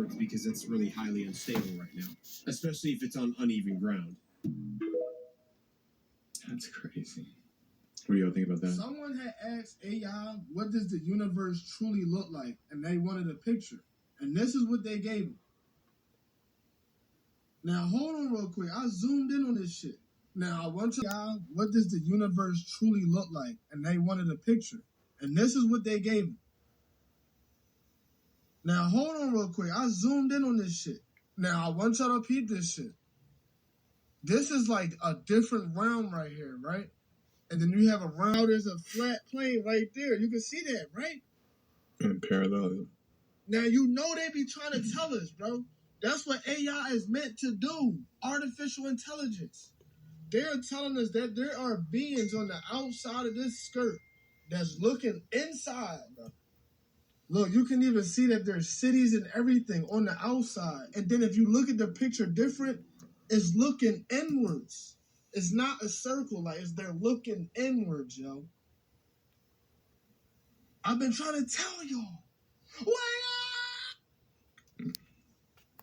inwards because it's really highly unstable right now, especially if it's on uneven ground. That's crazy. What do y'all think about that? Someone had asked AI, what does the universe truly look like? And they wanted a picture. And this is what they gave them. Now, hold on real quick. I zoomed in on this shit. Now, I want y'all, what does the universe truly look like? And they wanted a picture. And this is what they gave them. Now, hold on real quick. I zoomed in on this shit. Now, I want y'all to peep this shit. This is like a different realm right here, right? And then you have a round, there's a flat plane right there. You can see that, right? And parallel. Now, you know they be trying to tell us, bro. That's what AI is meant to do. Artificial intelligence. They're telling us that there are beings on the outside of this skirt that's looking inside, bro. Look, you can even see that there's cities and everything on the outside. And then if you look at the picture different, it's looking inwards. It's not a circle, like they're looking inwards, yo. I've been trying to tell y'all.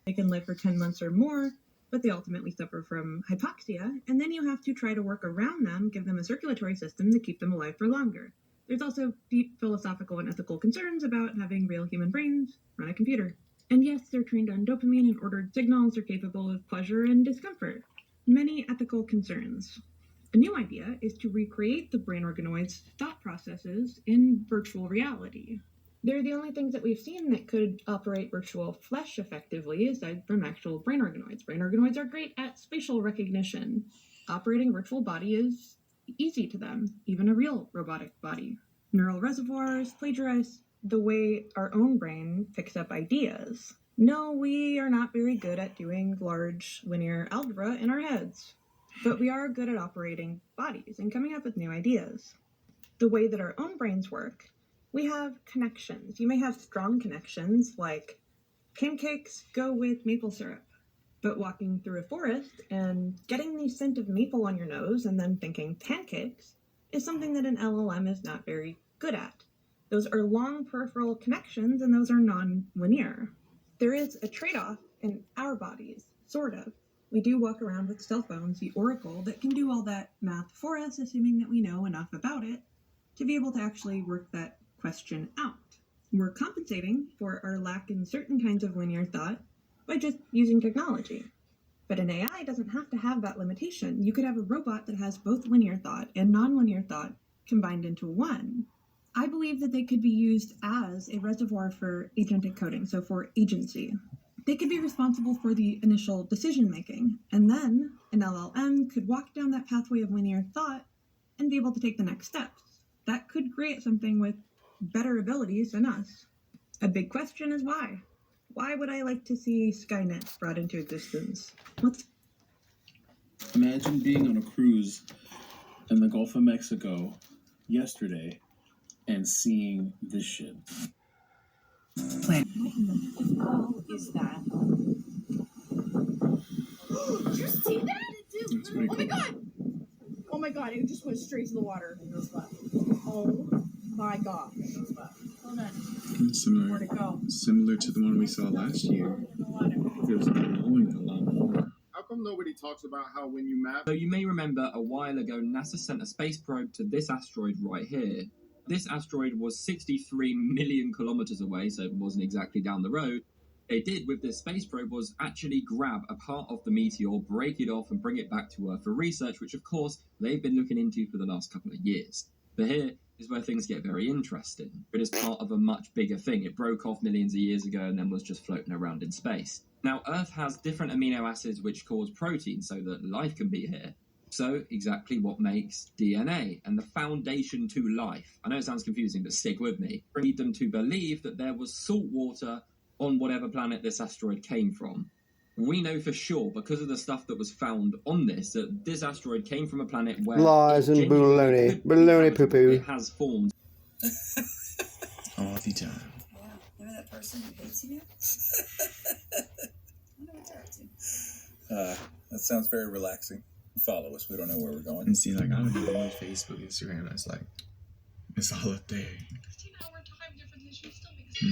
They can live for 10 months or more, but they ultimately suffer from hypoxia, and then you have to try to work around them, give them a circulatory system to keep them alive for longer. There's also deep philosophical and ethical concerns about having real human brains run a computer. And yes, they're trained on dopamine and ordered signals are capable of pleasure and discomfort. Many ethical concerns. A new idea is to recreate the brain organoids' thought processes in virtual reality. They're the only things that we've seen that could operate virtual flesh effectively, aside from actual brain organoids. Brain organoids are great at spatial recognition. Operating a virtual body is easy to them, even a real robotic body. Neural reservoirs plagiarize the way our own brain picks up ideas. No, we are not very good at doing large linear algebra in our heads, but we are good at operating bodies and coming up with new ideas. The way that our own brains work, we have connections. You may have strong connections, like pancakes go with maple syrup, but walking through a forest and getting the scent of maple on your nose and then thinking pancakes is something that an LLM is not very good at. Those are long peripheral connections, and those are non-linear. There is a trade-off in our bodies, sort of. We do walk around with cell phones, the Oracle, that can do all that math for us, assuming that we know enough about it to be able to actually work that question out. We're compensating for our lack in certain kinds of linear thought by just using technology. But an AI doesn't have to have that limitation. You could have a robot that has both linear thought and nonlinear thought combined into one. I believe that they could be used as a reservoir for agentic coding, so for agency. They could be responsible for the initial decision making, and then an LLM could walk down that pathway of linear thought and be able to take the next steps. That could create something with better abilities than us. A big question is why? Why would I like to see Skynet brought into existence? Imagine being on a cruise in the Gulf of Mexico yesterday and seeing this shit. What in the hell is that? Did you see that? Oh my god! Oh my god, it just went straight to the water. It goes left. Oh my god. It goes left. Hold on. Where'd it go? Similar to the one we saw last year. It was blowing a lot more. How come nobody talks about how when you map... So you may remember a while ago, NASA sent a space probe to this asteroid right here. This asteroid was 63 million kilometers away, so it wasn't exactly down the road. They did with this space probe was actually grab a part of the meteor, break it off, and bring it back to Earth for research, which of course they've been looking into for the last couple of years. But here is where things get very interesting. It is part of a much bigger thing. It broke off millions of years ago and then was just floating around in space. Now, Earth has different amino acids which cause protein so that life can be here. So, exactly what makes DNA and the foundation to life. I know it sounds confusing, but stick with me. Lead them to believe that there was salt water on whatever planet this asteroid came from. We know for sure, because of the stuff that was found on this, that this asteroid came from a planet where... Lies and baloney. Baloney poo-poo. It has formed. All the time. Yeah, remember that person who hates you now? I wonder what they're up to. That sounds very relaxing. Follow us. We don't know where we're going. And see, like, I don't even use Facebook, Instagram. It's like, it's all up there. 15-hour time difference, and she still makes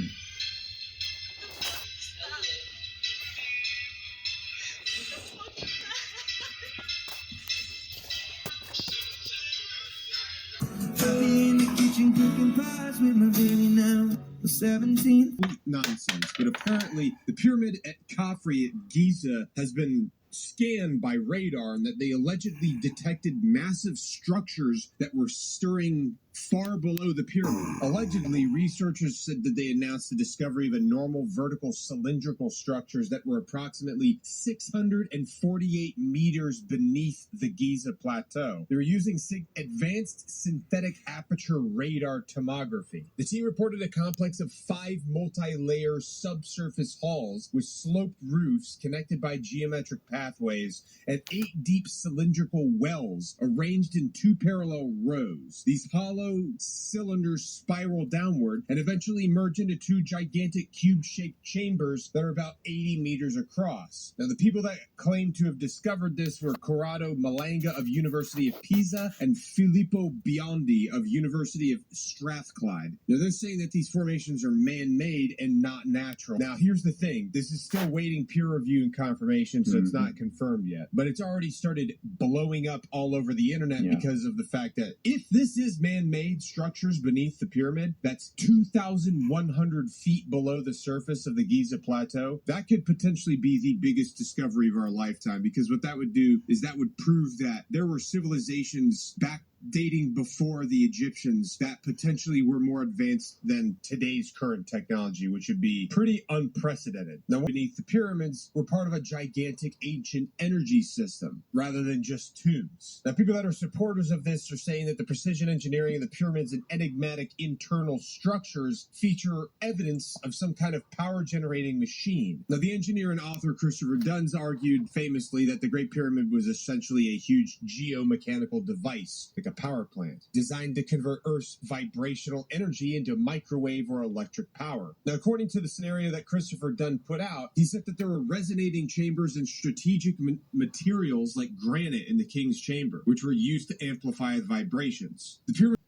17th. Nonsense, but apparently the pyramid at Khafre at Giza has been scanned by radar, and that they allegedly detected massive structures that were stirring far below the pyramid. Allegedly, researchers said that they announced the discovery of abnormal vertical cylindrical structures that were approximately 648 meters beneath the Giza plateau. They were using advanced synthetic aperture radar tomography. The team reported a complex of 5 multi-layer subsurface halls with sloped roofs connected by geometric pathways and 8 deep cylindrical wells arranged in 2 parallel rows. These hollow cylinders spiral downward and eventually merge into 2 gigantic cube-shaped chambers that are about 80 meters across. Now, the people that claim to have discovered this were Corrado Malanga of University of Pisa and Filippo Biondi of University of Strathclyde. Now, they're saying that these formations are man-made and not natural. Now, here's the thing. This is still waiting peer review and confirmation, so it's not confirmed yet. But it's already started blowing up all over the internet because of the fact that if this is man-made structures beneath the pyramid, that's 2,100 feet below the surface of the Giza Plateau. That could potentially be the biggest discovery of our lifetime, because what that would do is that would prove that there were civilizations back dating before the Egyptians that potentially were more advanced than today's current technology, which would be pretty unprecedented. Now, beneath the pyramids were part of a gigantic ancient energy system rather than just tombs. Now, people that are supporters of this are saying that the precision engineering of the pyramids and enigmatic internal structures feature evidence of some kind of power generating machine. Now, the engineer and author Christopher Duns argued famously that the Great Pyramid was essentially a huge geomechanical device, like a power plant, designed to convert Earth's vibrational energy into microwave or electric power. Now, according to the scenario that Christopher Dunn put out, he said that there were resonating chambers and strategic materials like granite in the king's chamber, which were used to amplify the vibrations. The pyramid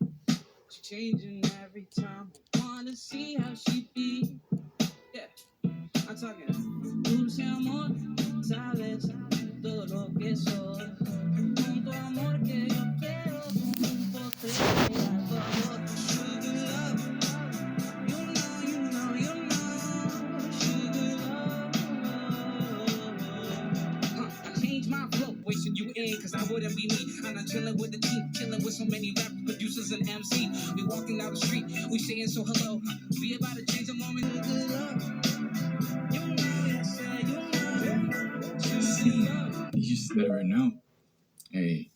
Changing every time. Wanna see how she be. Yeah, I'm talking. Dulce amor, sabes, todo lo que soy. Con tu amor que yo quiero, juntos te llevo. Sugar love, you know, sugar love. I changed my flow, wasting you in, cause I wouldn't be me. I'm not chilling with the team, chilling with so many rappers, producers, and MC. We walking down the street, we saying so hello. We about to change the moment. You just never know. Hey,